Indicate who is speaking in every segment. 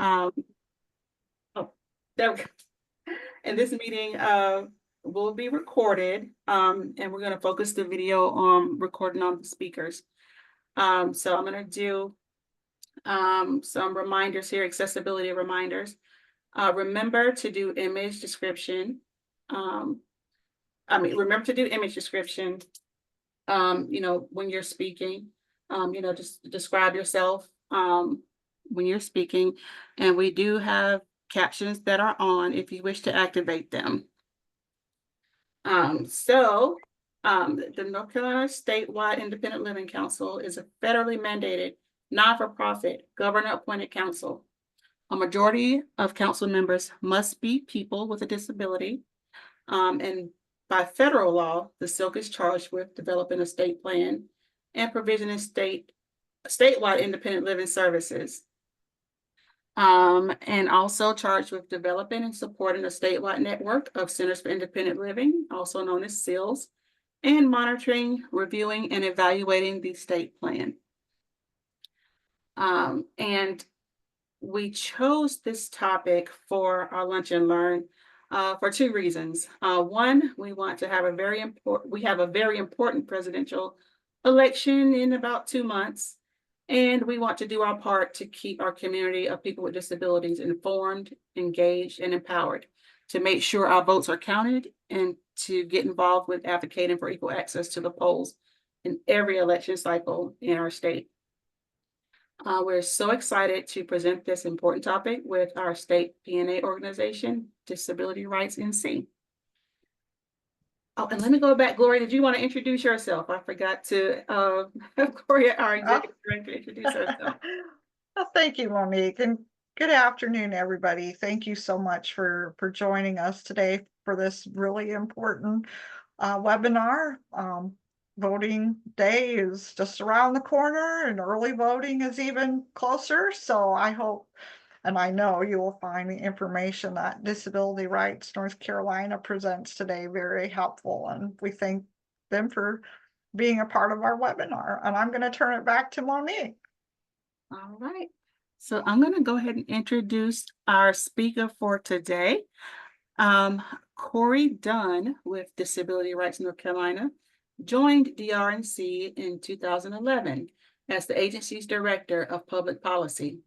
Speaker 1: Oh, there we go. And this meeting will be recorded, and we're going to focus the video on recording on the speakers. So I'm going to do some reminders here, accessibility reminders. Remember to do image description. Remember to do image description, when you're speaking, just describe yourself when you're speaking. And we do have captions that are on if you wish to activate them. The North Carolina Statewide Independent Living Council is a federally mandated, non-for-profit, governor-appointed council. A majority of council members must be people with a disability. And by federal law, the SILC is charged with developing a state plan and provisioning statewide independent living services. And also charged with developing and supporting a statewide network of Centers for Independent Living, also known as CILS, and monitoring, reviewing, and evaluating the state plan. And we chose this topic for our Lunch and Learn for two reasons. One, we have a very important presidential election in about 2 months. And we want to do our part to keep our community of people with disabilities informed, engaged, and empowered, to make sure our votes are counted and to get involved with advocating for equal access to the polls in every election cycle in our state. We're so excited to present this important topic with our state PNA organization, Disability Rights NC. Oh, and let me go back. Gloria, did you want to introduce yourself? I forgot to have Gloria, our executive director, introduce herself.
Speaker 2: Well, thank you, Monique, and good afternoon, everybody. Thank you so much for joining us today for this really important webinar. Voting day is just around the corner, and early voting is even closer. So I hope and I know you will find the information that Disability Rights North Carolina presents today very helpful, and we thank them for being a part of our webinar. And I'm going to turn it back to Monique.
Speaker 1: All right. So I'm going to go ahead and introduce our speaker for today. Corey Dunn with Disability Rights North Carolina joined DRNC in 2011 as the agency's Director of Public Policy.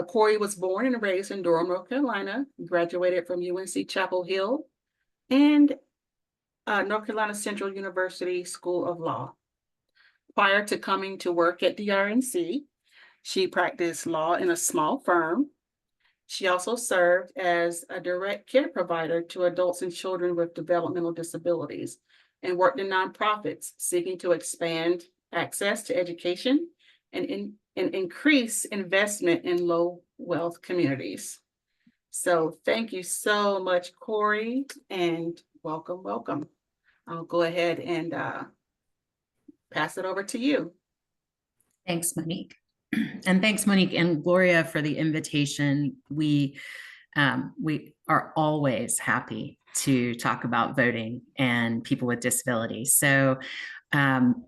Speaker 1: Corey was born and raised in Durham, North Carolina, graduated from UNC Chapel Hill and North Carolina Central University School of Law. Prior to coming to work at DRNC, she practiced law in a small firm. She also served as a direct care provider to adults and children with developmental disabilities and worked in nonprofits seeking to expand access to education and increase investment in low wealth communities. So thank you so much, Corey, and welcome, welcome. I'll go ahead and pass it over to you.
Speaker 3: Thanks, Monique. And thanks, Monique and Gloria, for the invitation. We are always happy to talk about voting and people with disabilities. So I'm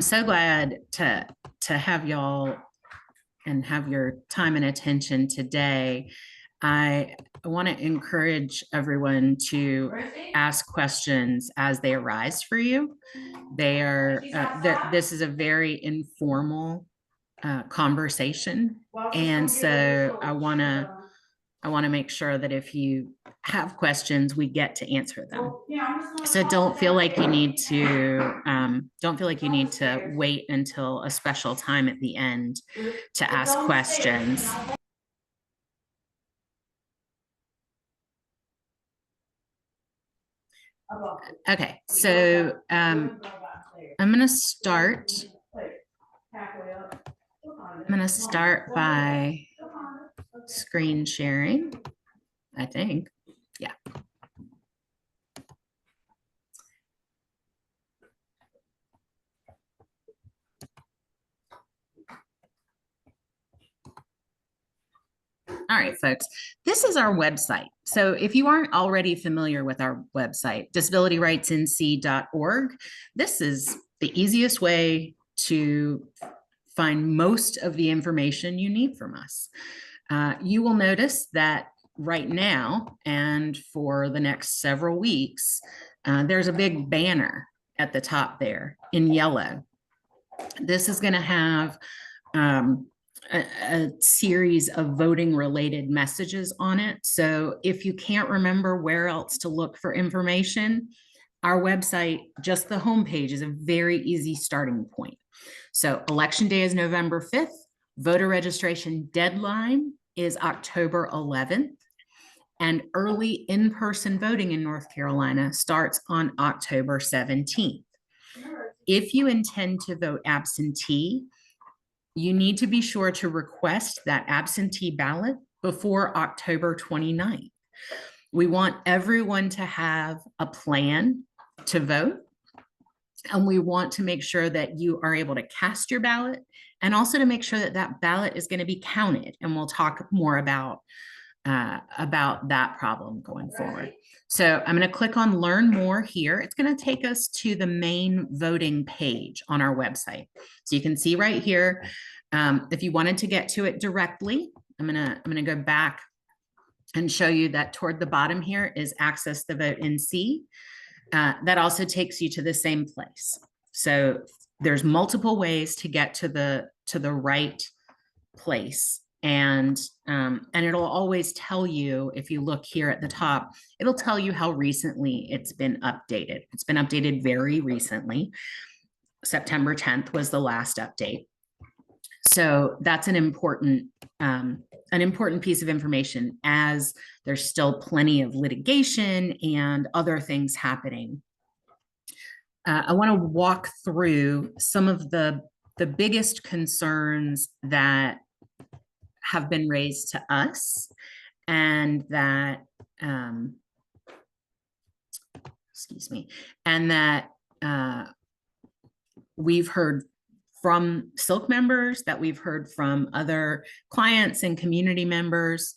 Speaker 3: so glad to have y'all and have your time and attention today. I want to encourage everyone to ask questions as they arise for you. They are this is a very informal conversation, and so I want to make sure that if you have questions, we get to answer them. So don't feel like you need to wait until a special time at the end to ask questions. Okay, so I'm going to start. I'm going to start by screen sharing, I think. Yeah. All right, folks, this is our website. So if you aren't already familiar with our website, disabilityrightsnc.org, this is the easiest way to find most of the information you need from us. You will notice that right now and for the next several weeks, there's a big banner at the top there in yellow. This is going to have a series of voting related messages on it. So if you can't remember where else to look for information, our website, just the homepage, is a very easy starting point. So election day is November 5th. Voter registration deadline is October 11th. And early in-person voting in North Carolina starts on October 17th. If you intend to vote absentee, you need to be sure to request that absentee ballot before October 29th. We want everyone to have a plan to vote, and we want to make sure that you are able to cast your ballot, and also to make sure that that ballot is going to be counted. And we'll talk more about that problem going forward. So I'm going to click on Learn More here. It's going to take us to the main voting page on our website. So you can see right here, if you wanted to get to it directly, I'm going to go back and show you that toward the bottom here is Access the Vote NC. That also takes you to the same place. So there's multiple ways to get to the right place. And it'll always tell you, if you look here at the top, it'll tell you how recently it's been updated. It's been updated very recently. September 10th was the last update. So that's an important piece of information, as there's still plenty of litigation and other things happening. I want to walk through some of the biggest concerns that have been raised to us, and that, excuse me, and that we've heard from SILC members, that we've heard from other clients and community members.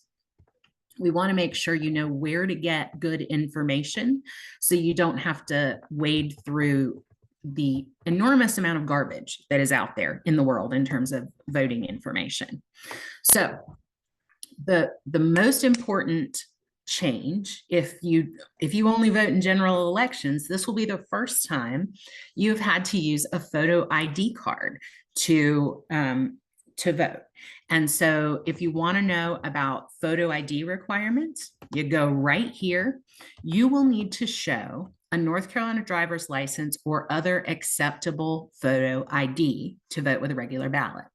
Speaker 3: We want to make sure you know where to get good information, so you don't have to wade through the enormous amount of garbage that is out there in the world in terms of voting information. So the most important change, if you only vote in general elections, this will be the first time you've had to use a photo ID card to vote. And so if you want to know about photo ID requirements, you go right here. You will need to show a North Carolina driver's license or other acceptable photo ID to vote with a regular ballot.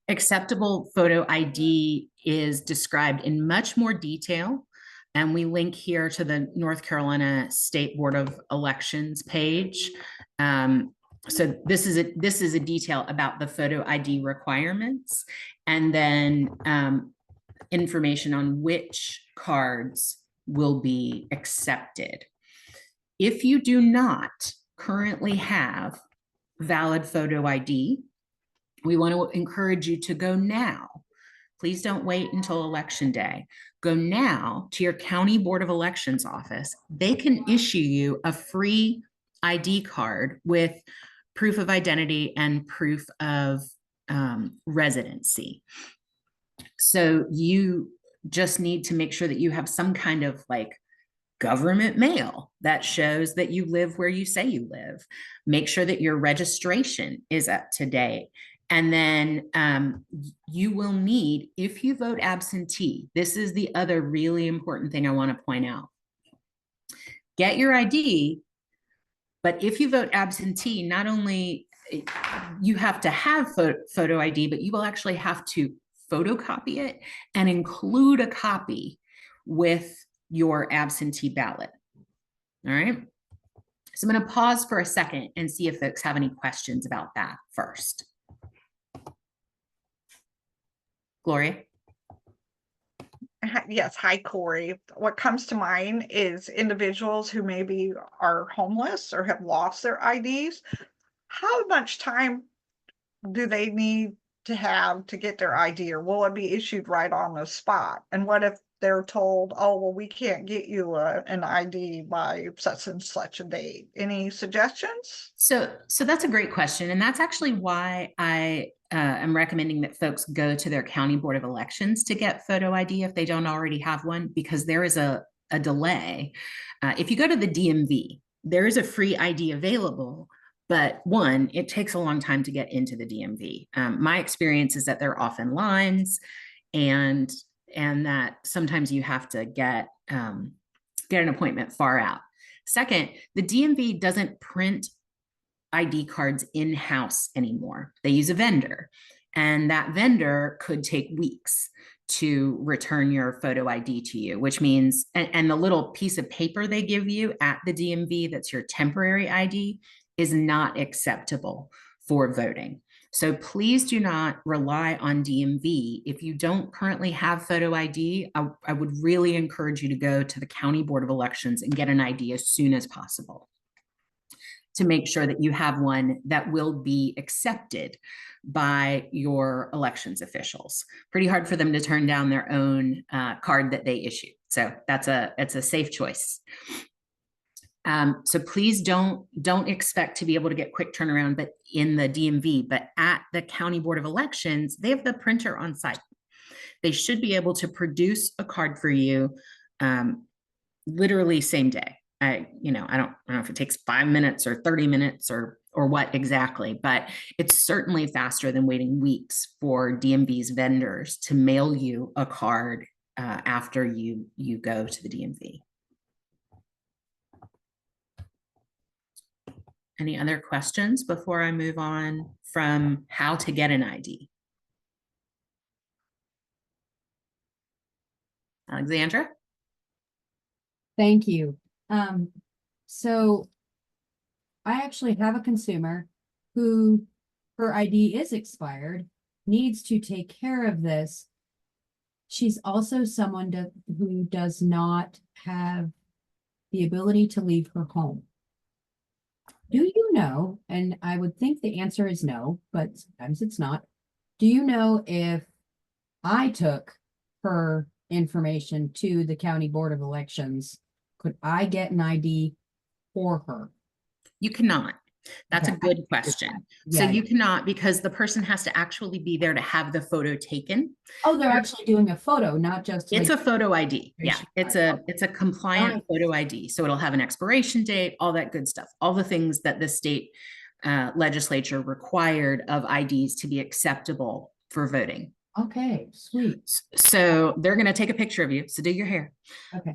Speaker 3: Acceptable photo ID is described in much more detail, and we link here to the North Carolina State Board of Elections page. So this is a detail about the photo ID requirements, and then information on which cards will be accepted. If you do not currently have valid photo ID, we want to encourage you to go now. Please don't wait until Election Day. Go now to your County Board of Elections office. They can issue you a free ID card with proof of identity and proof of residency. So you just need to make sure that you have some kind of like government mail that shows that you live where you say you live. Make sure that your registration is up to date. And then you will need, if you vote absentee, this is the other really important thing I want to point out. Get your ID, but if you vote absentee, not only you have to have photo ID, but you will actually have to photocopy it and include a copy with your absentee ballot. All right. So I'm going to pause for a second and see if folks have any questions about that first. Gloria?
Speaker 2: Yes, hi, Corey. What comes to mind is individuals who maybe are homeless or have lost their IDs. How much time do they need to have to get their ID, or will it be issued right on the spot? And what if they're told, oh, well, we can't get you an ID by such and such a date. Any suggestions?
Speaker 3: So that's a great question. And that's actually why I am recommending that folks go to their county board of elections to get photo ID if they don't already have one, because there is a delay. If you go to the DMV, there is a free ID available, but one, it takes a long time to get into the DMV. My experience is that there are often lines, and that sometimes you have to get an appointment far out. Second, the DMV doesn't print ID cards in-house anymore. They use a vendor, and that vendor could take weeks to return your photo ID to you, which means, and the little piece of paper they give you at the DMV that's your temporary ID is not acceptable for voting. So please do not rely on DMV. If you don't currently have photo ID, I would really encourage you to go to the County Board of Elections and get an ID as soon as possible, to make sure that you have one that will be accepted by your elections officials. Pretty hard for them to turn down their own card that they issue. So it's a safe choice. So please don't expect to be able to get quick turnaround, but in the DMV, but at the County Board of Elections, they have the printer on site. They should be able to produce a card for you literally same day. I don't know if it takes 5 minutes or 30 minutes or what exactly, but it's certainly faster than waiting weeks for DMV's vendors to mail you a card after you go to the DMV. Any other questions before I move on from how to get an ID? Alexandra?
Speaker 4: Thank you. So I actually have a consumer who her ID is expired, needs to take care of this. She's also someone who does not have the ability to leave her home. Do you know, and I would think the answer is no, but sometimes it's not. Do you know if I took her information to the County Board of Elections, could I get an ID for her?
Speaker 3: You cannot. That's
Speaker 4: Okay.
Speaker 3: a good question. So
Speaker 4: Yeah.
Speaker 3: you cannot, because the person has to actually be there to have the photo taken.
Speaker 4: Oh, they're actually doing a photo, not just
Speaker 3: It's
Speaker 4: like,
Speaker 3: a photo ID. Yeah, it's a compliant
Speaker 4: Nice.
Speaker 3: photo ID. So it'll have an expiration date, all that good stuff, all the things that the state legislature required of IDs to be acceptable for voting.
Speaker 4: okay, sweet.
Speaker 3: So they're going to take a picture of you. So do your hair.
Speaker 4: Okay.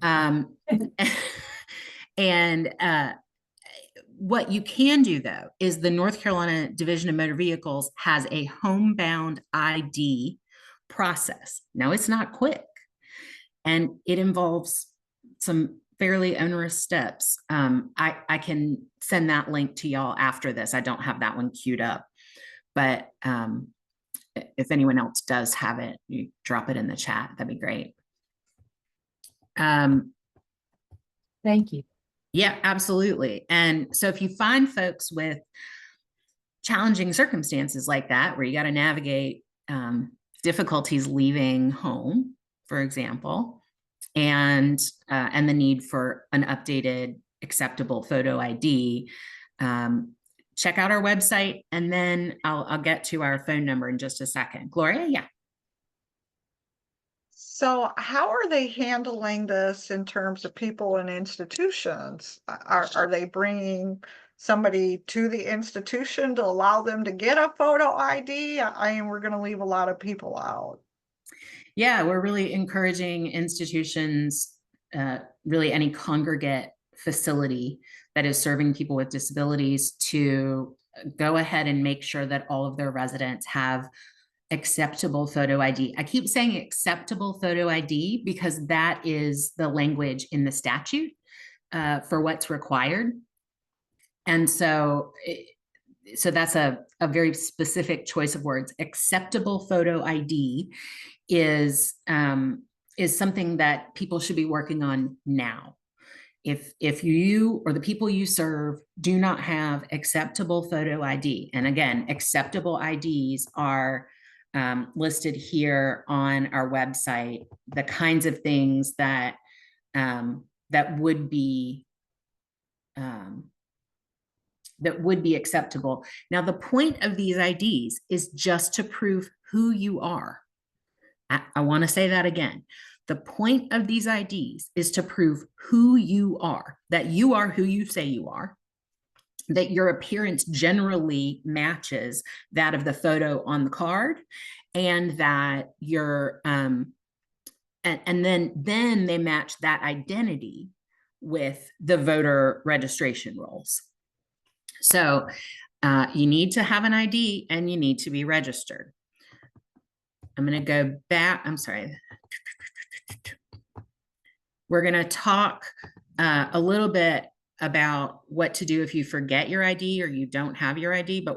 Speaker 3: And what you can do, though, is the North Carolina Division of Motor Vehicles has a homebound ID process. Now, it's not quick, and it involves some fairly onerous steps. I can send that link to y'all after this. I don't have that one queued up, but if anyone else does have it, you drop it in the chat. That'd be great.
Speaker 4: Thank you.
Speaker 3: Yeah, absolutely. And so if you find folks with challenging circumstances like that, where you got to navigate difficulties leaving home, for example, and the need for an updated, acceptable photo ID, check out our website, and then I'll get to our phone number in just a second. Gloria, yeah.
Speaker 2: So how are they handling this in terms of people and institutions? Are they bringing somebody to the institution to allow them to get a photo ID? I mean, we're going to leave a lot of people out.
Speaker 3: Yeah, we're really encouraging institutions, really any congregate facility that is serving people with disabilities, to go ahead and make sure that all of their residents have acceptable photo ID. I keep saying acceptable photo ID because that is the language in the statute for what's required. And so that's a very specific choice of words. Acceptable photo ID is something that people should be working on now. If you or the people you serve do not have acceptable photo ID, and again, acceptable IDs are listed here on our website, the kinds of things that that would be acceptable. Now, the point of these IDs is just to prove who you are. I want to say that again. The point of these IDs is to prove who you are, that you are who you say you are, that your appearance generally matches that of the photo on the card, and that you're, and then they match that identity with the voter registration rolls. So you need to have an ID and you need to be registered. I'm going to go back. I'm sorry. We're going to talk a little bit about what to do if you forget your ID or you don't have your ID, but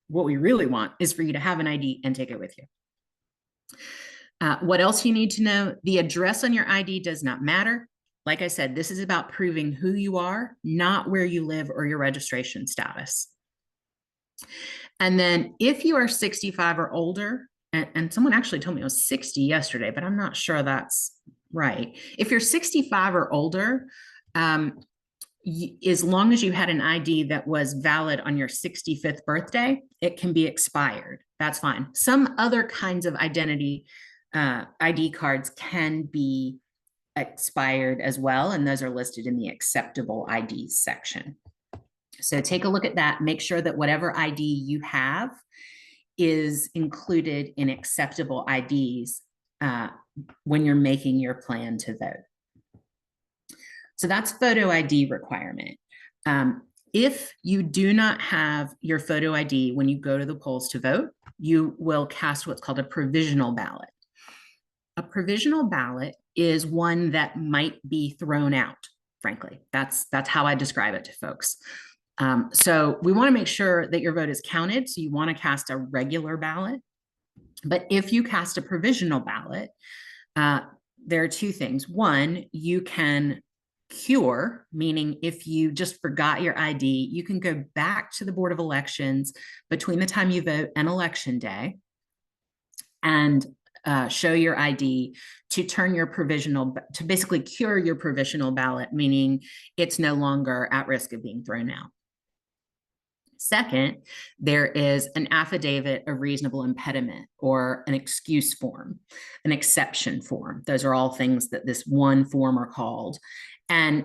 Speaker 3: what we really want is for you to have an ID and take it with you. What else you need to know? The address on your ID does not matter. Like I said, this is about proving who you are, not where you live or your registration status. And then if you are 65 or older, and someone actually told me it was 60 yesterday, but I'm not sure that's right. If you're 65 or older, as long as you had an ID that was valid on your 65th birthday, it can be expired. That's fine. Some other kinds of ID cards can be expired as well, and those are listed in the acceptable IDs section. So take a look at that. Make sure that whatever ID you have is included in acceptable IDs when you're making your plan to vote. So that's photo ID requirement. If you do not have your photo ID when you go to the polls to vote, you will cast what's called a provisional ballot. A provisional ballot is one that might be thrown out, frankly. That's how I describe it to folks. So we want to make sure that your vote is counted. So you want to cast a regular ballot. But if you cast a provisional ballot, there are two things. One, you can cure, meaning if you just forgot your ID, you can go back to the Board of Elections between the time you vote and Election Day and show your ID to turn your provisional, to basically cure your provisional ballot, meaning it's no longer at risk of being thrown out. Second, there is an affidavit of reasonable impediment or an excuse form, an exception form. Those are all things that this one form are called. And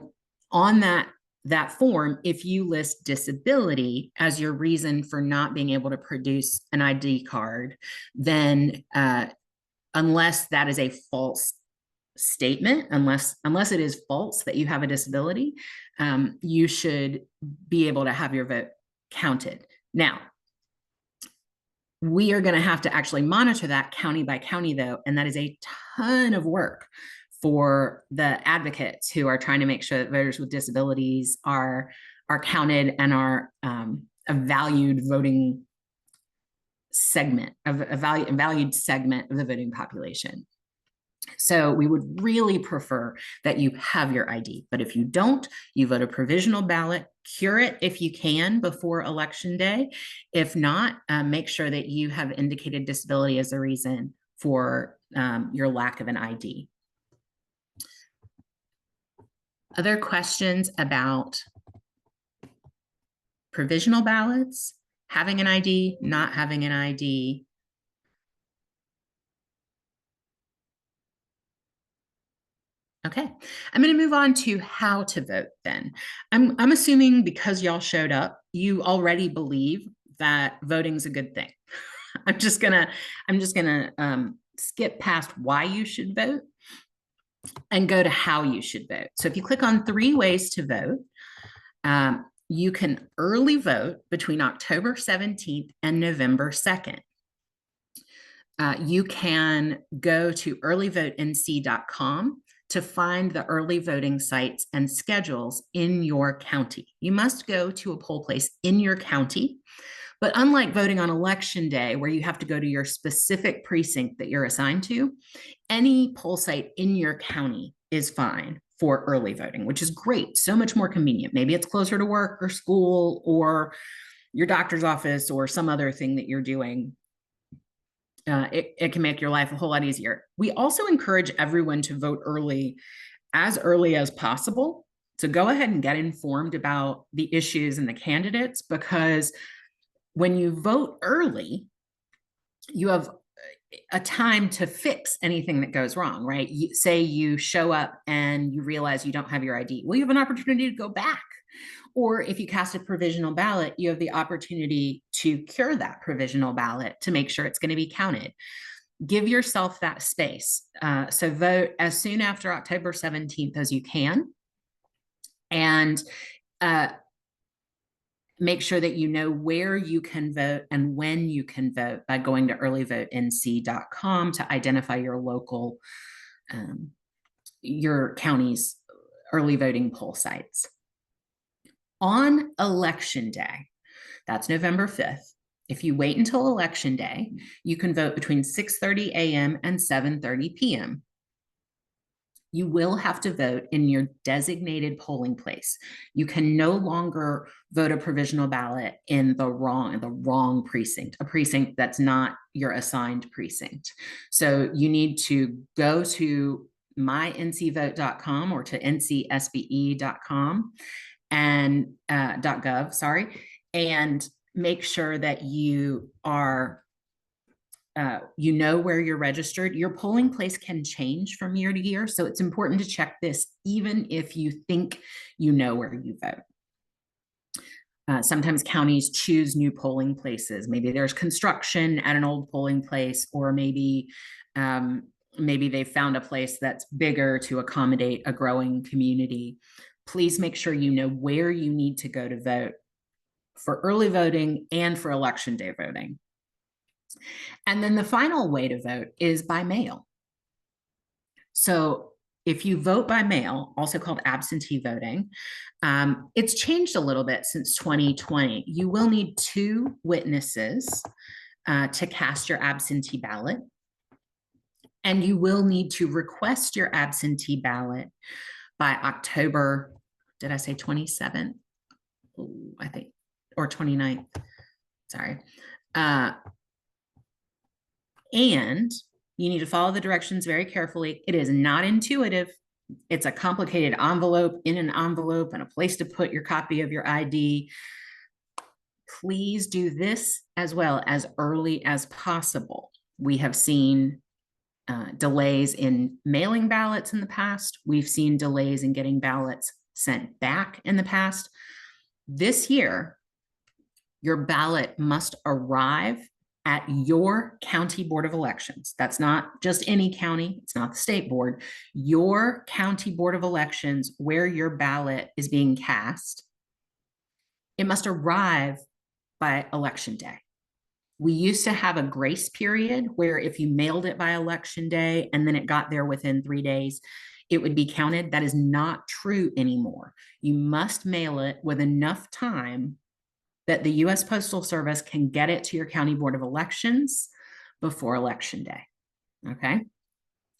Speaker 3: on that form, if you list disability as your reason for not being able to produce an ID card, then unless that is a false statement, unless it is false that you have a disability, you should be able to have your vote counted. Now, we are going to have to actually monitor that county by county, though, and that is a ton of work for the advocates who are trying to make sure that voters with disabilities are counted and are a valued voting segment of a valued segment of the voting population. So we would really prefer that you have your ID, but if you don't, you vote a provisional ballot, cure it if you can before Election Day. If not, make sure that you have indicated disability as a reason for your lack of an ID. Other questions about provisional ballots, having an ID, not having an ID? Okay, I'm going to move on to how to vote then. I'm assuming because y'all showed up, you already believe that voting's a good thing. I'm just gonna skip past why you should vote and go to how you should vote. So if you click on 3 ways to vote, you can early vote between October 17th and November 2nd. You can go to earlyvotenc.com to find the early voting sites and schedules in your county. You must go to a poll place in your county, but unlike voting on Election Day, where you have to go to your specific precinct that you're assigned to, any poll site in your county is fine for early voting, which is great, so much more convenient. Maybe it's closer to work or school or your doctor's office or some other thing that you're doing. it can make your life a whole lot easier. We also encourage everyone to vote early as possible. So go ahead and get informed about the issues and the candidates, because when you vote early, you have a time to fix anything that goes wrong, right? Say you show up and you realize you don't have your ID. Well, you have an opportunity to go back. Or if you cast a provisional ballot, you have the opportunity to cure that provisional ballot to make sure it's going to be counted. Give yourself that space. So vote as soon after October 17th as you can. And make sure that you know where you can vote and when you can vote by going to earlyvotenc.com to identify your local, your county's early voting poll sites. On election day, that's November 5th, if you wait until election day, you can vote between 6:30 a.m. and 7:30 p.m. You will have to vote in your designated polling place. You can no longer vote a provisional ballot in the wrong precinct, a precinct that's not your assigned precinct. So you need to go to myncvote.com or to ncsbe.com and .gov, sorry, and make sure that you are you know where you're registered. Your polling place can change from year to year, so it's important to check this even if you think you know where you vote. Sometimes counties choose new polling places. Maybe there's construction at an old polling place, or maybe they found a place that's bigger to accommodate a growing community. Please make sure you know where you need to go to vote for early voting and for election day voting. And then the final way to vote is by mail. So if you vote by mail, also called absentee voting, it's changed a little bit since 2020. You will need 2 witnesses to cast your absentee ballot. And you will need to request your absentee ballot by October, did I say 27th? Ooh, I think, or 29th, sorry. And you need to follow the directions very carefully. It is not intuitive. It's a complicated envelope in an envelope and a place to put your copy of your ID. Please do this as well as early as possible. We have seen delays in mailing ballots in the past. We've seen delays in getting ballots sent back in the past. This year, your ballot must arrive at your county board of elections. That's not just any county, it's not the state board. Your county board of elections, where your ballot is being cast, it must arrive by election day. We used to have a grace period where if you mailed it by election day and then it got there within 3 days, it would be counted. That is not true anymore. You must mail it with enough time that the U.S. Postal Service can get it to your county board of elections before election day. Okay.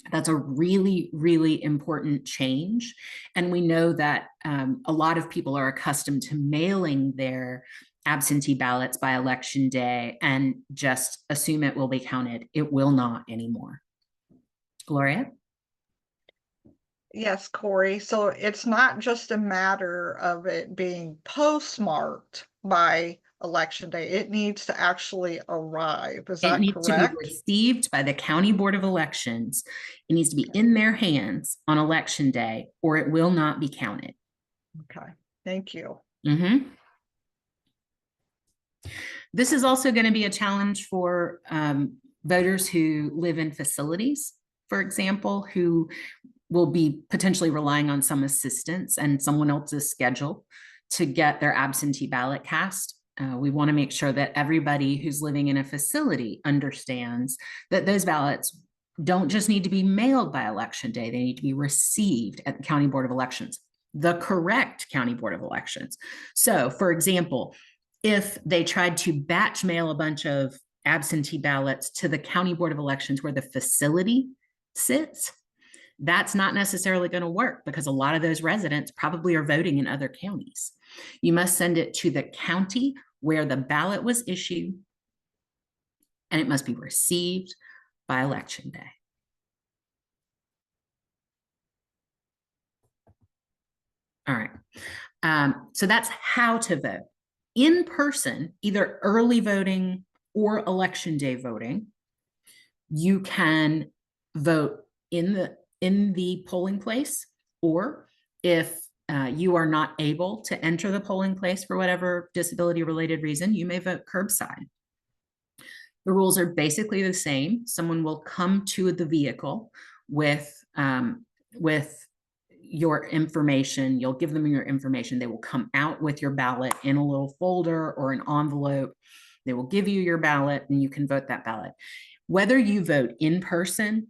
Speaker 3: That's a really, really important change. And we know that a lot of people are accustomed to mailing their absentee ballots by election day and just assume it will be counted. It will not anymore. Gloria?
Speaker 2: Yes, Corey. So it's not just a matter of it being postmarked by election day. It needs to actually arrive. Is that
Speaker 3: It needs to be
Speaker 2: correct?
Speaker 3: received by the county board of elections. It needs to be in their hands on election day, or it will not be counted.
Speaker 2: Okay, thank you.
Speaker 3: Mm-hmm. This is also going to be a challenge for voters who live in facilities, for example, who will be potentially relying on some assistance and someone else's schedule to get their absentee ballot cast. We want to make sure that everybody who's living in a facility understands that those ballots don't just need to be mailed by election day, they need to be received at the county board of elections, the correct county board of elections. So, for example, if they tried to batch mail a bunch of absentee ballots to the county board of elections where the facility sits, that's not necessarily going to work because a lot of those residents probably are voting in other counties. You must send it to the county where the ballot was issued and it must be received by election day. All right. So that's how to vote. In person, either early voting or election day voting, you can vote in the polling place, or if you are not able to enter the polling place for whatever disability related reason, you may vote curbside. The rules are basically the same. Someone will come to the vehicle with your information. You'll give them your information. They will come out with your ballot in a little folder or an envelope. They will give you your ballot and you can vote that ballot. Whether you vote in person,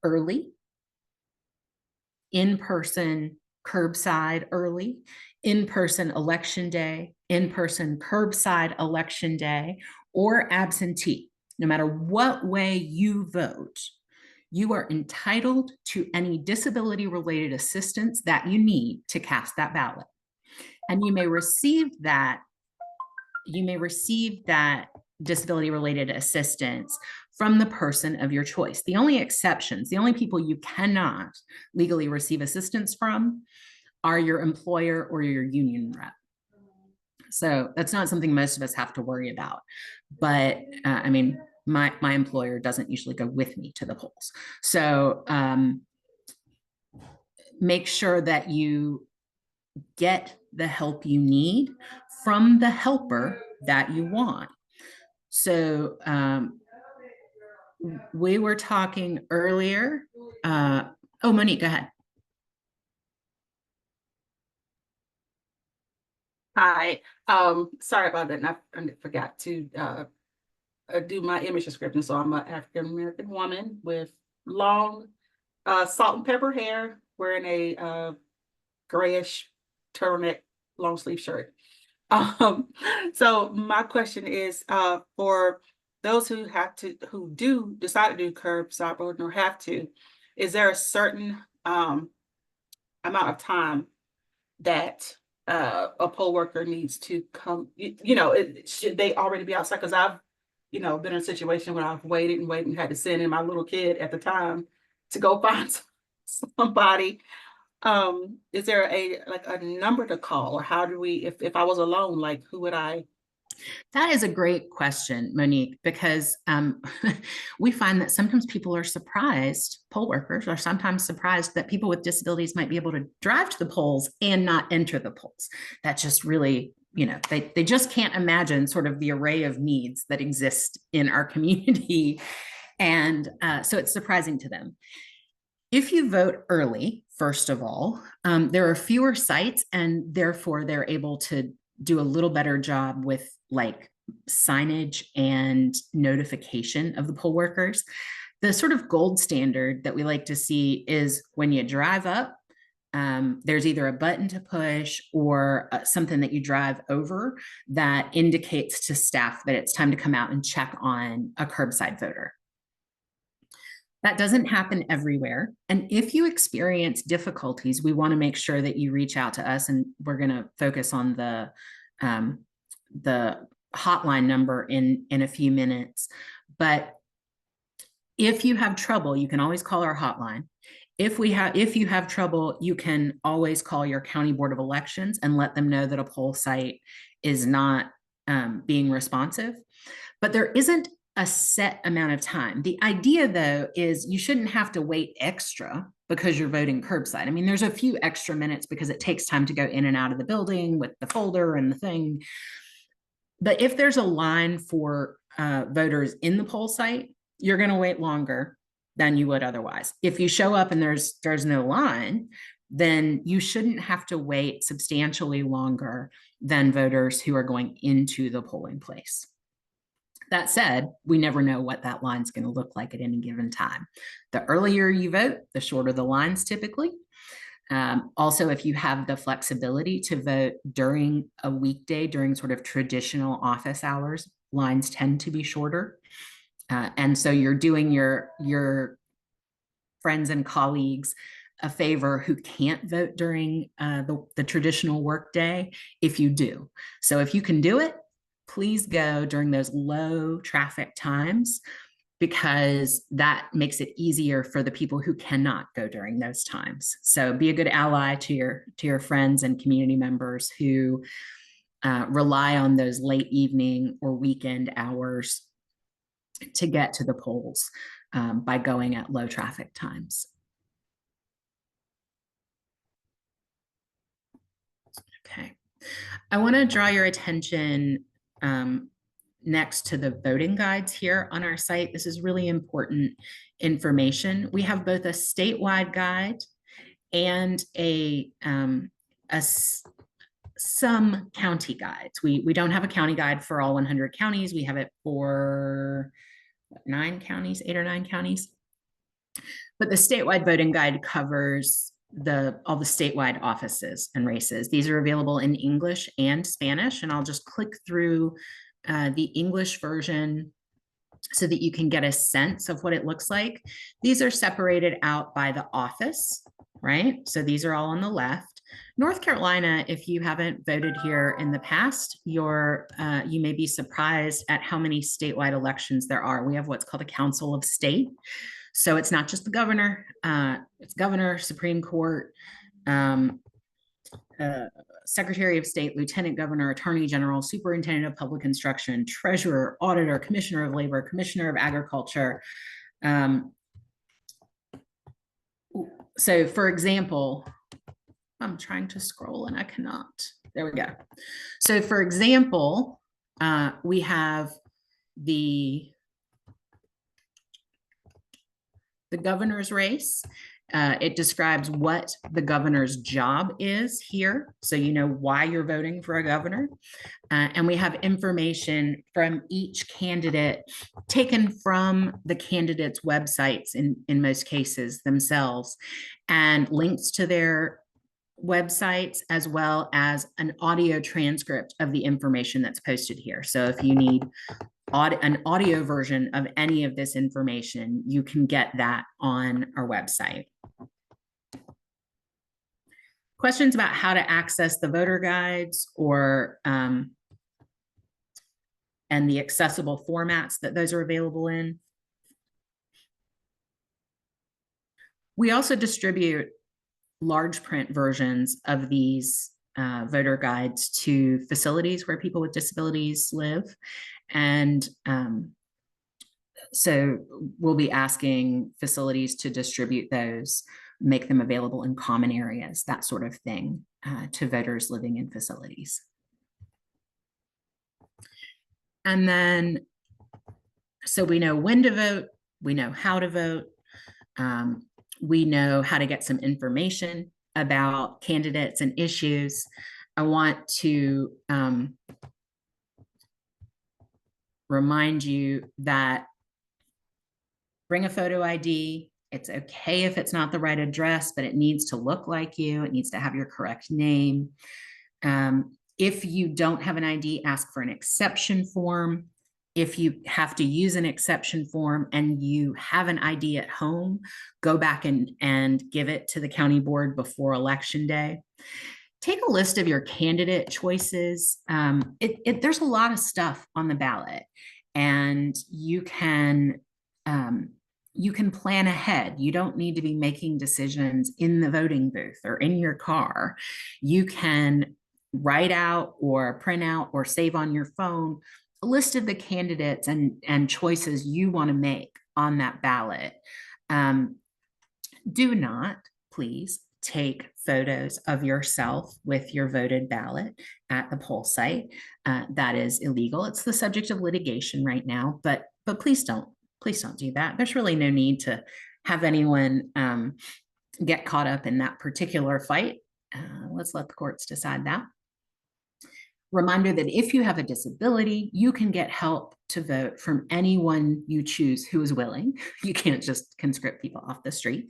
Speaker 3: early, in person, curbside, early, in person, election day, in person, curbside, election day, or absentee, no matter what way you vote, you are entitled to any disability related assistance that you need to cast that ballot. And you may receive that disability related assistance from the person of your choice. The only exceptions, the only people you cannot legally receive assistance from are your employer or your union rep. So that's not something most of us have to worry about. But I mean, my employer doesn't usually go with me to the polls. So make sure that you get the help you need from the helper that you want. So we were talking earlier. Oh, Monique, go ahead.
Speaker 1: Hi, sorry about that. I forgot to do my image description. So I'm an African-American woman with long salt and pepper hair, wearing a grayish turtleneck long sleeve shirt. So my question is, for those who do decide to do curbside voting or have to, is there a certain amount of time that a poll worker needs to come? Should they already be outside? Because I've been in a situation where I've waited and had to send in my little kid at the time to go find somebody. Is there a number to call, or how do we, if I was alone, like who would I?
Speaker 3: That is a great question, Monique, because we find that sometimes people are surprised, poll workers are sometimes surprised that people with disabilities might be able to drive to the polls and not enter the polls. That just really, they just can't imagine sort of the array of needs that exist in our community. And so it's surprising to them. If you vote early, first of all, there are fewer sites and therefore they're able to do a little better job with like signage and notification of the poll workers. The sort of gold standard that we like to see is when you drive up, there's either a button to push or something that you drive over that indicates to staff that it's time to come out and check on a curbside voter. That doesn't happen everywhere. And if you experience difficulties, we want to make sure that you reach out to us, and we're going to focus on the hotline number in a few minutes. But if you have trouble, you can always call our hotline. If you have trouble, you can always call your county board of elections and let them know that a poll site is not being responsive. But there isn't a set amount of time. The idea, though, is you shouldn't have to wait extra because you're voting curbside. I mean, there's a few extra minutes because it takes time to go in and out of the building with the folder and the thing. But if there's a line for voters in the poll site, you're going to wait longer than you would otherwise. If you show up and there's no line, then you shouldn't have to wait substantially longer than voters who are going into the polling place. That said, we never know what that line's going to look like at any given time. The earlier you vote, the shorter the lines typically. Also, if you have the flexibility to vote during a weekday, during sort of traditional office hours, lines tend to be shorter. And so you're doing your friends and colleagues a favor who can't vote during the traditional workday if you do. So if you can do it, please go during those low traffic times, because that makes it easier for the people who cannot go during those times. So be a good ally to your friends and community members who rely on those late evening or weekend hours to get to the polls by going at low traffic times. Okay, I want to draw your attention next to the voting guides here on our site. This is really important information. We have both a statewide guide and some county guides. We don't have a county guide for all 100 counties. We have it for 9 counties, 8 or 9 counties. But the statewide voting guide covers all the statewide offices and races. These are available in English and Spanish, and I'll just click through the English version so that you can get a sense of what it looks like. These are separated out by the office, right? So these are all on the left. North Carolina, if you haven't voted here in the past, you may be surprised at how many statewide elections there are. We have what's called a Council of State. So it's not just the governor, it's governor, Supreme Court, Secretary of State, Lieutenant Governor, Attorney General, Superintendent of Public Instruction, Treasurer, Auditor, Commissioner of Labor, Commissioner of Agriculture. So for example, I'm trying to scroll and I cannot. There we go. So for example, we have the governor's race. It describes what the governor's job is here, so you know why you're voting for a governor. And we have information from each candidate taken from the candidates' websites in most cases themselves, and links to their websites, as well as an audio transcript of the information that's posted here. So if you need an audio version of any of this information, you can get that on our website. Questions about how to access the voter guides or and the accessible formats that those are available in? We also distribute large print versions of these voter guides to facilities where people with disabilities live. And so we'll be asking facilities to distribute those, make them available in common areas, that sort of thing, to voters living in facilities. And then, so we know when to vote, we know how to vote, we know how to get some information about candidates and issues. I want to remind you that bring a photo ID. It's okay if it's not the right address, but it needs to look like you. It needs to have your correct name. If you don't have an ID, ask for an exception form. If you have to use an exception form and you have an ID at home, go back and give it to the county board before Election Day. Take a list of your candidate choices. There's a lot of stuff on the ballot, and you can plan ahead. You don't need to be making decisions in the voting booth or in your car. You can write out or print out or save on your phone a list of the candidates and choices you want to make on that ballot. Do not, please, take photos of yourself with your voted ballot at the poll site. That is illegal. It's the subject of litigation right now, but please don't do that. There's really no need to have anyone get caught up in that particular fight. Let's let the courts decide that. Reminder that if you have a disability, you can get help to vote from anyone you choose who is willing. You can't just conscript people off the street,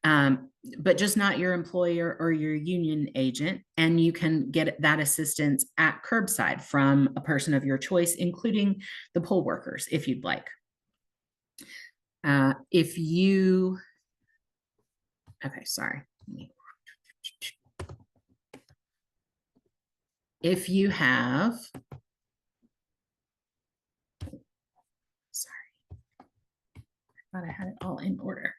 Speaker 3: but just not your employer or your union agent. And you can get that assistance at curbside from a person of your choice, including the poll workers, if you'd like. Okay, sorry. If you have Thought I had it all in order.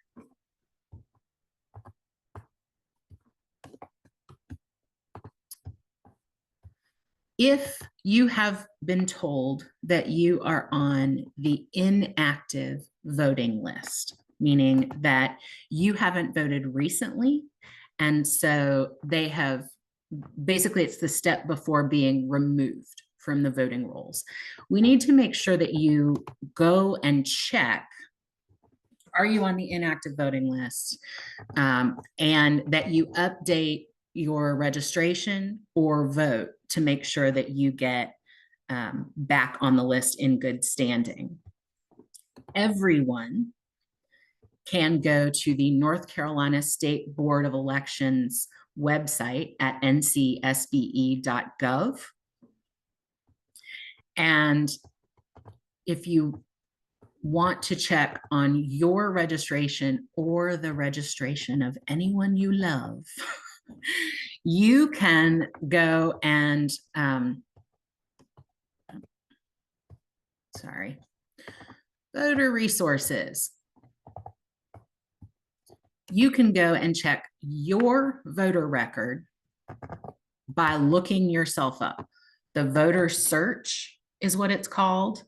Speaker 3: If you have been told that you are on the inactive voting list, meaning that you haven't voted recently, and so they have, basically it's the step before being removed from the voting rolls. We need to make sure that you go and check, are you on the inactive voting list? And that you update your registration or vote to make sure that you get back on the list in good standing. Everyone can go to the North Carolina State Board of Elections website at ncsbe.gov. And if you want to check on your registration or the registration of anyone you love, you can go and, voter resources. You can go and check your voter record by looking yourself up. The voter search is what it's called.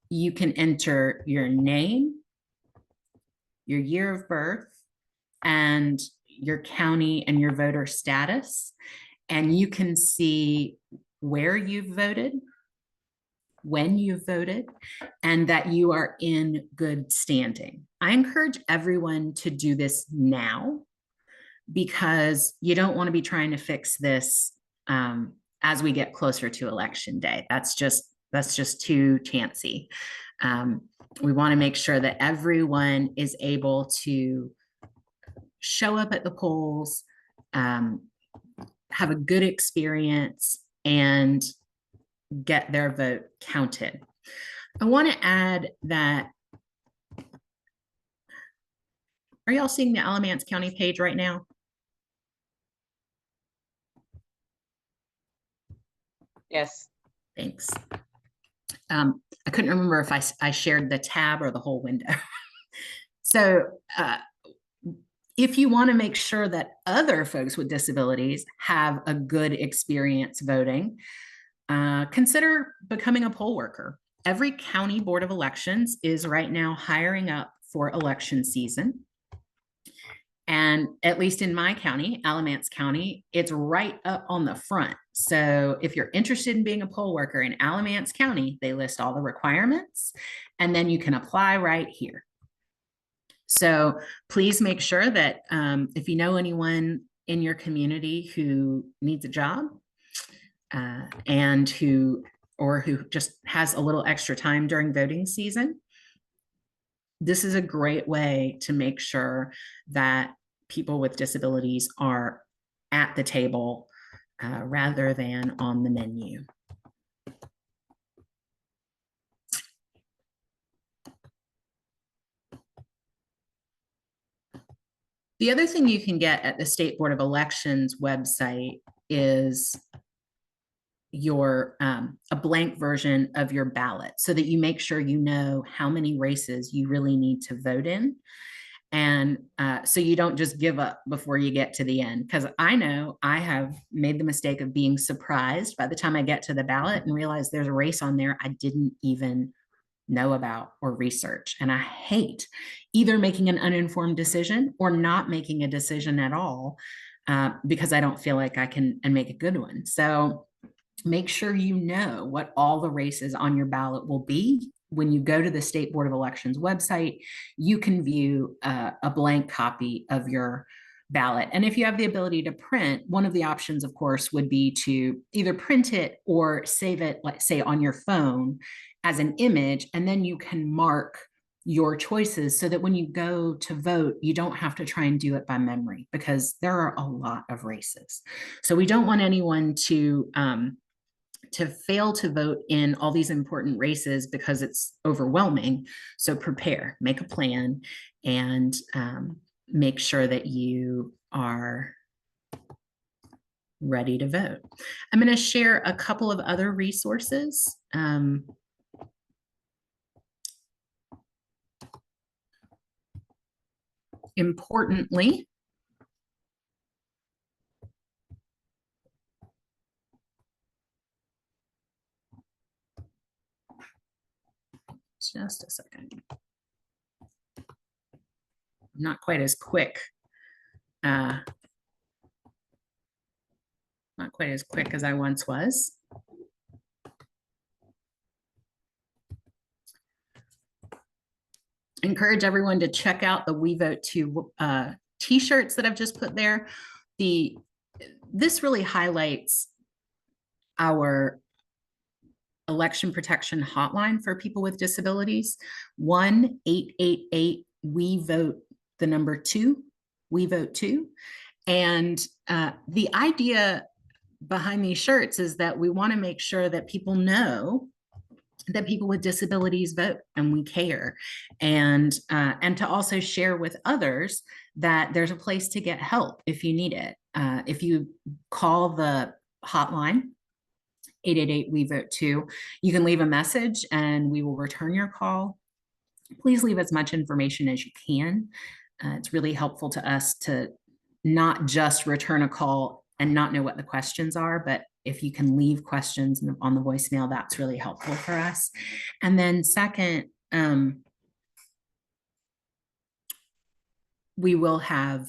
Speaker 3: You can enter your name, your year of birth, and your county and your voter status, and you can see where you've voted, when you've voted, and that you are in good standing. I encourage everyone to do this now because you don't want to be trying to fix this as we get closer to election day. That's just too chancy. We want to make sure that everyone is able to show up at the polls, have a good experience, and get their vote counted. I want to add that, are y'all seeing the Alamance County page right now?
Speaker 5: Yes.
Speaker 3: Thanks. I couldn't remember if I shared the tab or the whole window. So if you want to make sure that other folks with disabilities have a good experience voting, consider becoming a poll worker. Every county board of elections is right now hiring up for election season. And at least in my county, Alamance County, it's right up on the front. So if you're interested in being a poll worker in Alamance County, they list all the requirements, and then you can apply right here. So please make sure that if you know anyone in your community who needs a job and who just has a little extra time during voting season, this is a great way to make sure that people with disabilities are at the table rather than on the menu. The other thing you can get at the State Board of Elections website is a blank version of your ballot so that you make sure you know how many races you really need to vote in. And so you don't just give up before you get to the end. Because I know I have made the mistake of being surprised by the time I get to the ballot and realize there's a race on there I didn't even know about or research. And I hate either making an uninformed decision or not making a decision at all because I don't feel like I can make a good one. So make sure you know what all the races on your ballot will be. When you go to the State Board of Elections website, you can view a blank copy of your ballot. And if you have the ability to print, one of the options, of course, would be to either print it or save it, like say on your phone as an image, and then you can mark your choices so that when you go to vote, you don't have to try and do it by memory because there are a lot of races. So we don't want anyone to fail to vote in all these important races because it's overwhelming. So prepare, make a plan, and make sure that you are ready to vote. I'm going to share a couple of other resources. Importantly, just a second. Not quite as quick. Not quite as quick as I once was. Encourage everyone to check out the We Vote 2 t-shirts that I've just put there. This really highlights our election protection hotline for people with disabilities. 1-888 we vote the number 2, we vote 2. And the idea behind these shirts is that we want to make sure that people know that people with disabilities vote and we care, and to also share with others that there's a place to get help if you need it. If you call the hotline 888 we vote 2, you can leave a message and we will return your call. Please leave as much information as you can. It's really helpful to us to not just return a call and not know what the questions are, but if you can leave questions on the voicemail, that's really helpful for us. And then second, we will have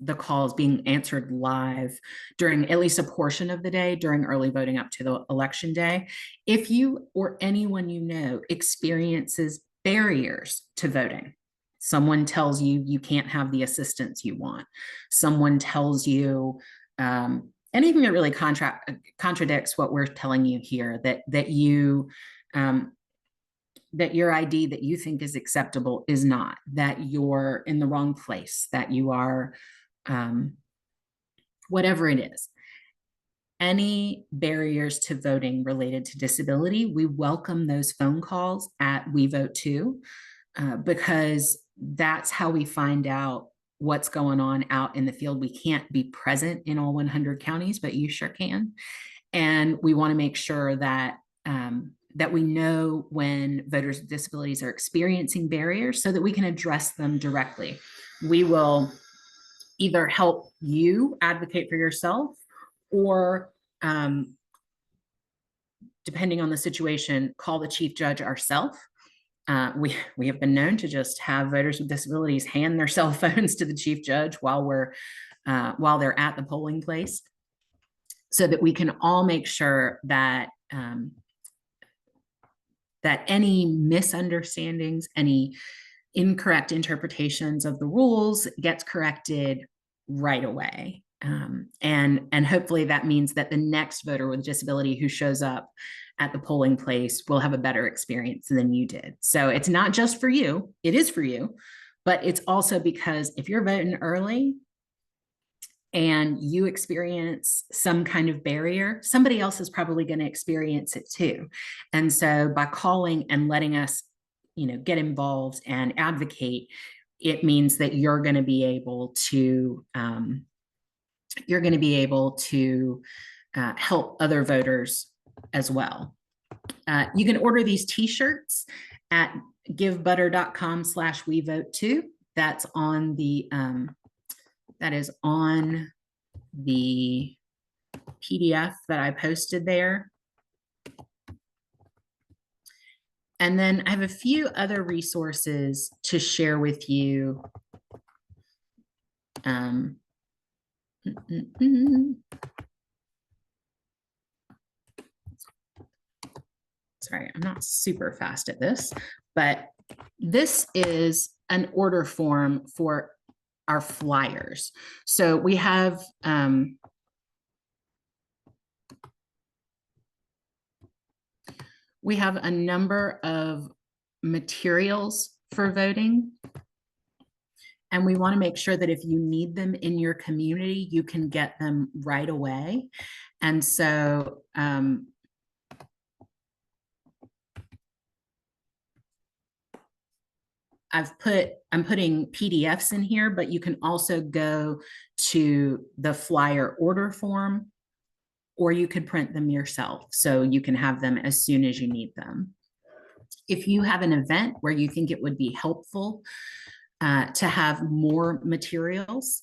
Speaker 3: the calls being answered live during at least a portion of the day during early voting up to the election day. If you or anyone you know experiences barriers to voting, someone tells you you can't have the assistance you want, someone tells you anything that really contradicts what we're telling you here, that your ID that you think is acceptable is not, that you're in the wrong place, that you are whatever it is. Any barriers to voting related to disability, we welcome those phone calls at We Vote 2, because that's how we find out what's going on out in the field. We can't be present in all 100 counties, but you sure can. And we want to make sure that that we know when voters with disabilities are experiencing barriers so that we can address them directly. We will either help you advocate for yourself, or depending on the situation, call the chief judge ourselves. We have been known to just have voters with disabilities hand their cell phones to the chief judge while they're at the polling place, so that we can all make sure that that any misunderstandings, any incorrect interpretations of the rules gets corrected right away. And hopefully that means that the next voter with a disability who shows up at the polling place will have a better experience than you did. So it's not just for you, it is for you, but it's also because if you're voting early and you experience some kind of barrier, somebody else is probably going to experience it too. And so by calling and letting us, get involved and advocate, it means that you're going to be able to help other voters as well. You can order these t-shirts at givebutter.com/wevote2. That's on the that is on the PDF that I posted there. And then I have a few other resources to share with you. Sorry, I'm not super fast at this, but this is an order form for our flyers. So we have a number of materials for voting, and we want to make sure that if you need them in your community, you can get them right away. And so I'm putting PDFs in here, but you can also go to the flyer order form, or you could print them yourself so you can have them as soon as you need them. If you have an event where you think it would be helpful to have more materials,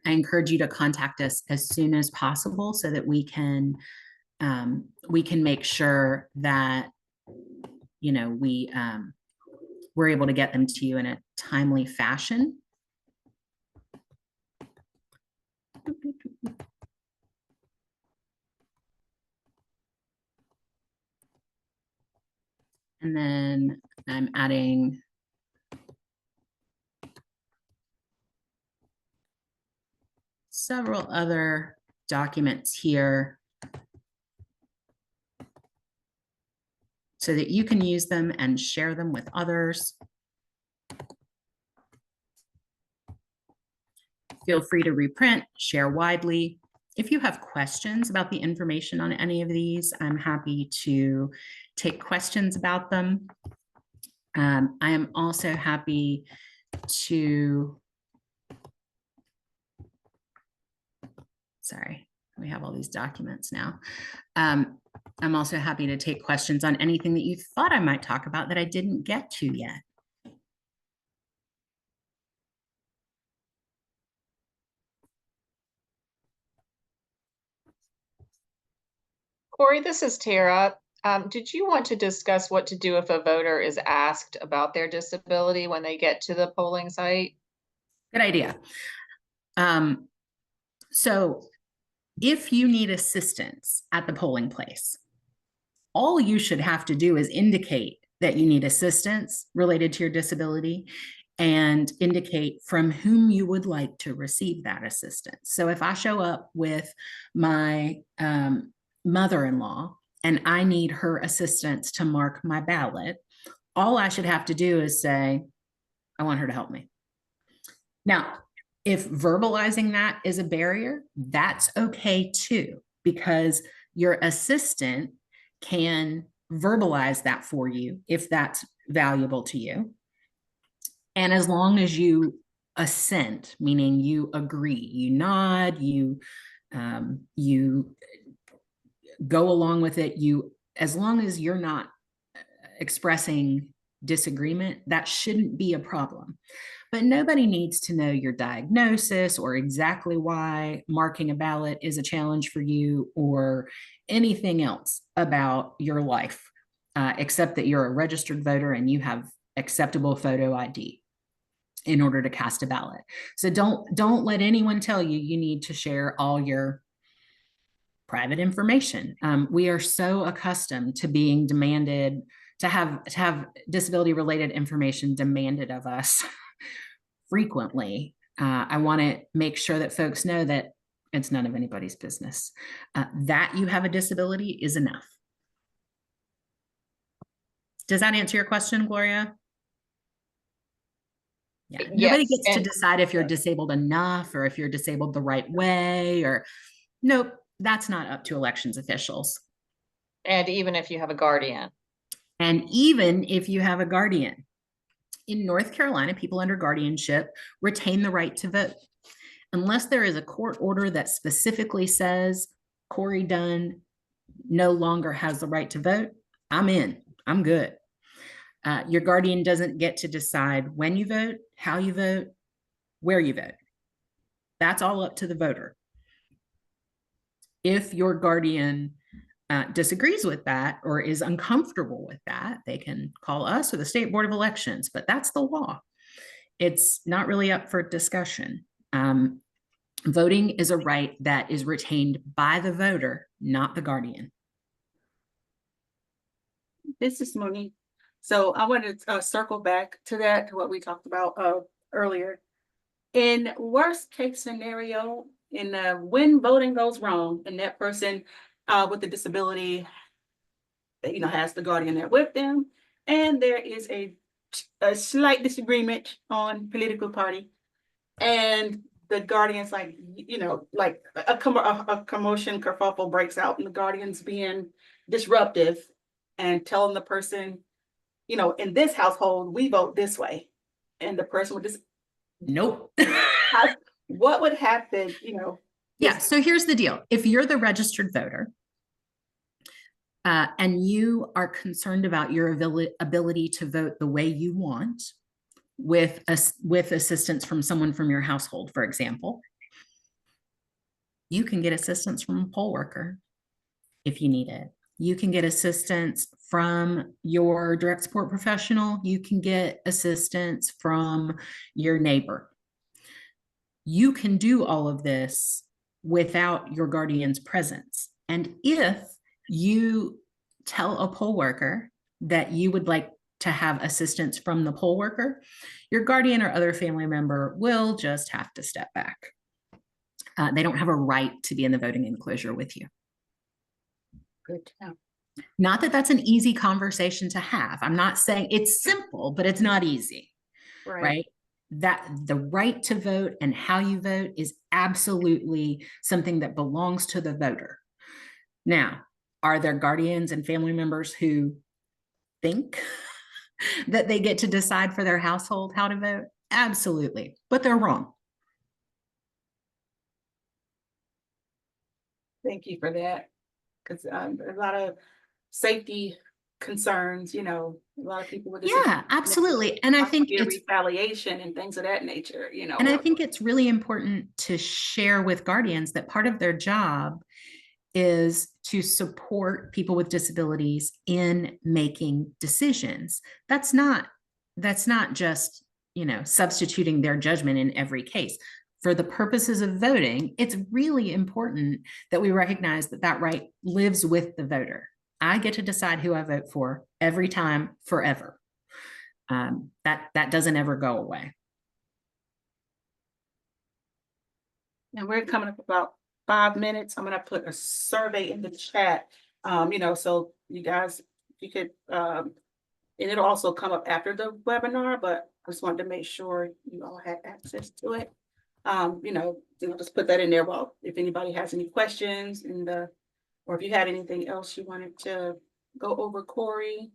Speaker 3: I encourage you to contact us as soon as possible so that we can make sure that, you know, we're able to get them to you in a timely fashion. And then I'm adding several other documents here so that you can use them and share them with others. Feel free to reprint, share widely. If you have questions about the information on any of these, I'm happy to take questions about them. I am also happy to, sorry, we have all these documents now. I'm also happy to take questions on anything that you thought I might talk about that I didn't get to yet.
Speaker 5: Corey, this is Tara. Did you want to discuss what to do if a voter is asked about their disability when they get to the polling site?
Speaker 3: Good idea. So if you need assistance at the polling place, all you should have to do is indicate that you need assistance related to your disability and indicate from whom you would like to receive that assistance. So if I show up with my mother-in-law and I need her assistance to mark my ballot, all I should have to do is say, I want her to help me. Now, if verbalizing that is a barrier, that's okay too, because your assistant can verbalize that for you if that's valuable to you. And as long as you assent, meaning you agree, you nod, you go along with it, as long as you're not expressing disagreement, that shouldn't be a problem. But nobody needs to know your diagnosis or exactly why marking a ballot is a challenge for you or anything else about your life, except that you're a registered voter and you have acceptable photo ID in order to cast a ballot. So don't let anyone tell you you need to share all your private information. We are so accustomed to being demanded to have disability related information demanded of us frequently. I want to make sure that folks know that it's none of anybody's business. That you have a disability is enough. Does that answer your question, Gloria? Yeah, nobody
Speaker 5: Yes,
Speaker 3: gets to
Speaker 5: and-
Speaker 3: decide if you're disabled enough or if you're disabled the right way, or nope, that's not up to elections officials.
Speaker 5: And even if you have a guardian.
Speaker 3: And even if you have a guardian. In North Carolina, people under guardianship retain the right to vote. Unless there is a court order that specifically says Corey Dunn no longer has the right to vote, I'm in, I'm good. Your guardian doesn't get to decide when you vote, how you vote, where you vote. That's all up to the voter. If your guardian disagrees with that or is uncomfortable with that, they can call us or the State Board of Elections, but that's the law. It's not really up for discussion. Voting is a right that is retained by the voter, not the guardian.
Speaker 1: This is Monique. So I wanted to circle back to that, to what we talked about earlier. In worst case scenario, when voting goes wrong and that person with the disability, has the guardian there with them, and there is a slight disagreement on political party, and the guardian's like a commotion kerfuffle breaks out, and the guardian's being disruptive and telling the person, in this household we vote this way, and the person would just
Speaker 3: Nope.
Speaker 1: what would happen,
Speaker 3: Yeah, so here's the deal. If you're the registered voter and you are concerned about your ability to vote the way you want, with with assistance from someone from your household, for example, you can get assistance from a poll worker if you need it. You can get assistance from your direct support professional. You can get assistance from your neighbor. You can do all of this without your guardian's presence. And if you tell a poll worker that you would like to have assistance from the poll worker, your guardian or other family member will just have to step back. They don't have a right to be in the voting enclosure with you.
Speaker 1: Good to know.
Speaker 3: Not that that's an easy conversation to have. I'm not saying it's simple, but it's not easy, right? That the right to vote and how you vote is absolutely something that belongs to the voter. Now, are there guardians and family members who think that they get to decide for their household how to vote? Absolutely, but they're wrong.
Speaker 1: Thank you for that. Because a lot of safety concerns, you know, a lot of people with
Speaker 3: Yeah, absolutely. And I think it's
Speaker 1: retaliation and things of that nature, you know.
Speaker 3: And I think it's really important to share with guardians that part of their job is to support people with disabilities in making decisions. That's not just, you know, substituting their judgment in every case. For the purposes of voting, it's really important that we recognize that that right lives with the voter. I get to decide who I vote for every time, forever. That doesn't ever go away.
Speaker 1: And we're coming up about 5 minutes. I'm gonna put a survey in the chat. You know, so you guys, you could, and it'll also come up after the webinar, but I just wanted to make sure you all had access to it. You know, just put that in there. Well, if anybody has any questions or if you had anything else you wanted to go over, Corey.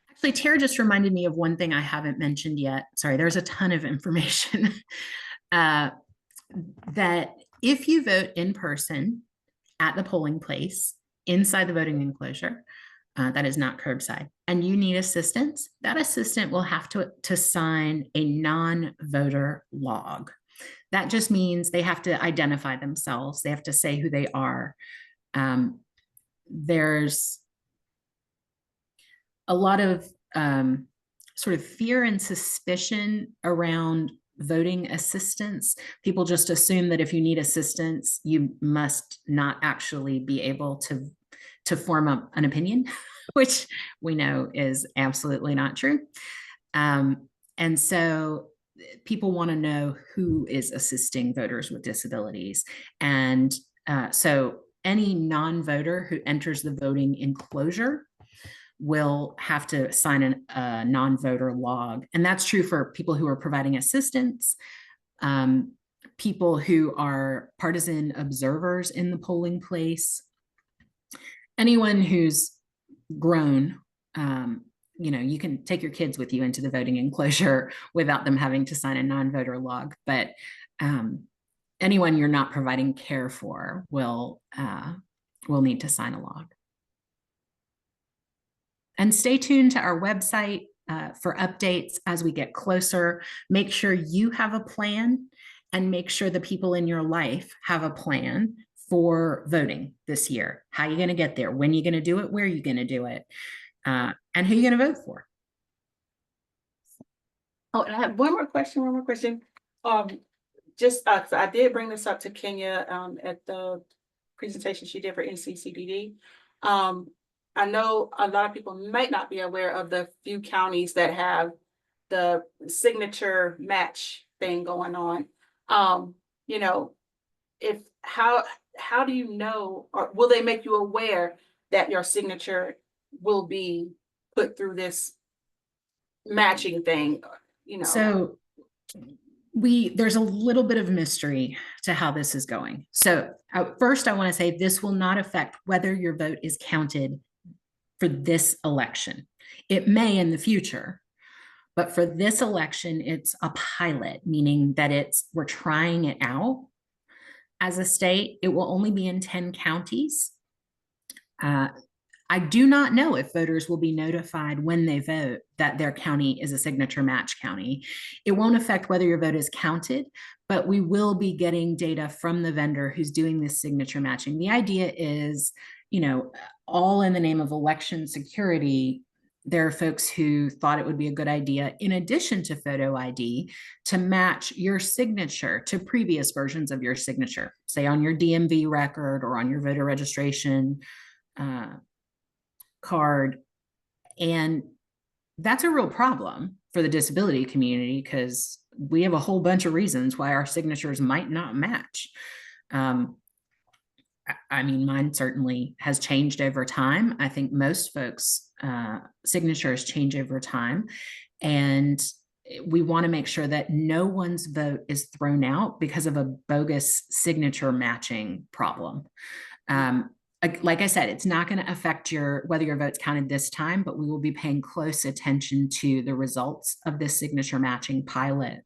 Speaker 3: Actually, Tara just reminded me of one thing I haven't mentioned yet. Sorry, there's a ton of information. That if you vote in person at the polling place inside the voting enclosure, that is not curbside, and you need assistance, that assistant will have to sign a non-voter log. That just means they have to identify themselves. They have to say who they are. There's a lot of sort of fear and suspicion around voting assistance. People just assume that if you need assistance, you must not actually be able to form up an opinion, which we know is absolutely not true. And so people want to know who is assisting voters with disabilities. And so any non-voter who enters the voting enclosure will have to sign a non-voter log. And that's true for people who are providing assistance, people who are partisan observers in the polling place, anyone who's grown. You know, you can take your kids with you into the voting enclosure without them having to sign a non-voter log, but anyone you're not providing care for will need to sign a log. And stay tuned to our website for updates as we get closer. Make sure you have a plan and make sure the people in your life have a plan for voting this year. How are you going to get there? When are you going to do it? Where are you going to do it? And who are you going to vote for?
Speaker 1: Oh, and I have one more question. Just so I did bring this up to Kenya at the presentation she did for NCCDD. I know a lot of people might not be aware of the few counties that have the signature match thing going on. You know, how do you know, or will they make you aware that your signature will be put through this matching thing, you know?
Speaker 3: So there's a little bit of mystery to how this is going. So first I want to say this will not affect whether your vote is counted for this election. It may in the future, but for this election, it's a pilot, meaning that we're trying it out as a state. It will only be in 10 counties. I do not know if voters will be notified when they vote that their county is a signature match county. It won't affect whether your vote is counted, but we will be getting data from the vendor who's doing this signature matching. The idea is, all in the name of election security. There are folks who thought it would be a good idea, in addition to photo ID, to match your signature to previous versions of your signature, say on your DMV record or on your voter registration card. And that's a real problem for the disability community because we have a whole bunch of reasons why our signatures might not match. I mean, mine certainly has changed over time. I think most folks' signatures change over time. And we want to make sure that no one's vote is thrown out because of a bogus signature matching problem. Like I said, it's not going to affect whether your vote's counted this time, but we will be paying close attention to the results of this signature matching pilot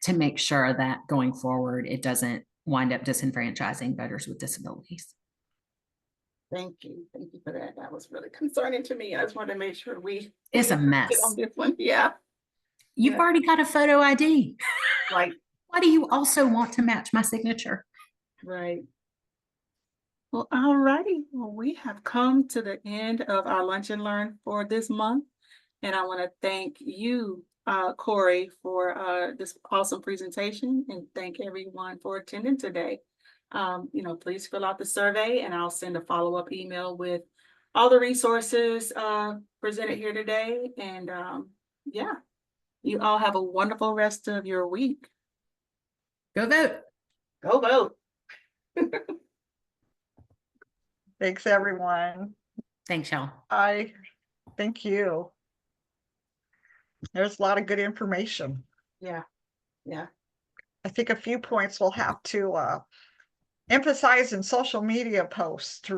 Speaker 3: to make sure that going forward, it doesn't wind up disenfranchising voters with disabilities.
Speaker 1: Thank you for that. That was really concerning to me. I just wanted to make sure
Speaker 3: It's a mess.
Speaker 1: on this one. Yeah,
Speaker 3: You've already got a photo ID.
Speaker 1: right,
Speaker 3: Why do you also want to match my signature?
Speaker 1: right. Well, all righty. Well, we have come to the end of our Lunch and Learn for this month. And I want to thank you, Corey, for this awesome presentation, and thank everyone for attending today. Please fill out the survey and I'll send a follow-up email with all the resources presented here today. And yeah, you all have a wonderful rest of your week.
Speaker 3: Go vote.
Speaker 1: Go vote.
Speaker 2: Thanks, everyone.
Speaker 3: Thanks, y'all.
Speaker 2: Thank you. There's a lot of good information.
Speaker 1: Yeah.
Speaker 2: I think a few points we'll have to emphasize in social media posts to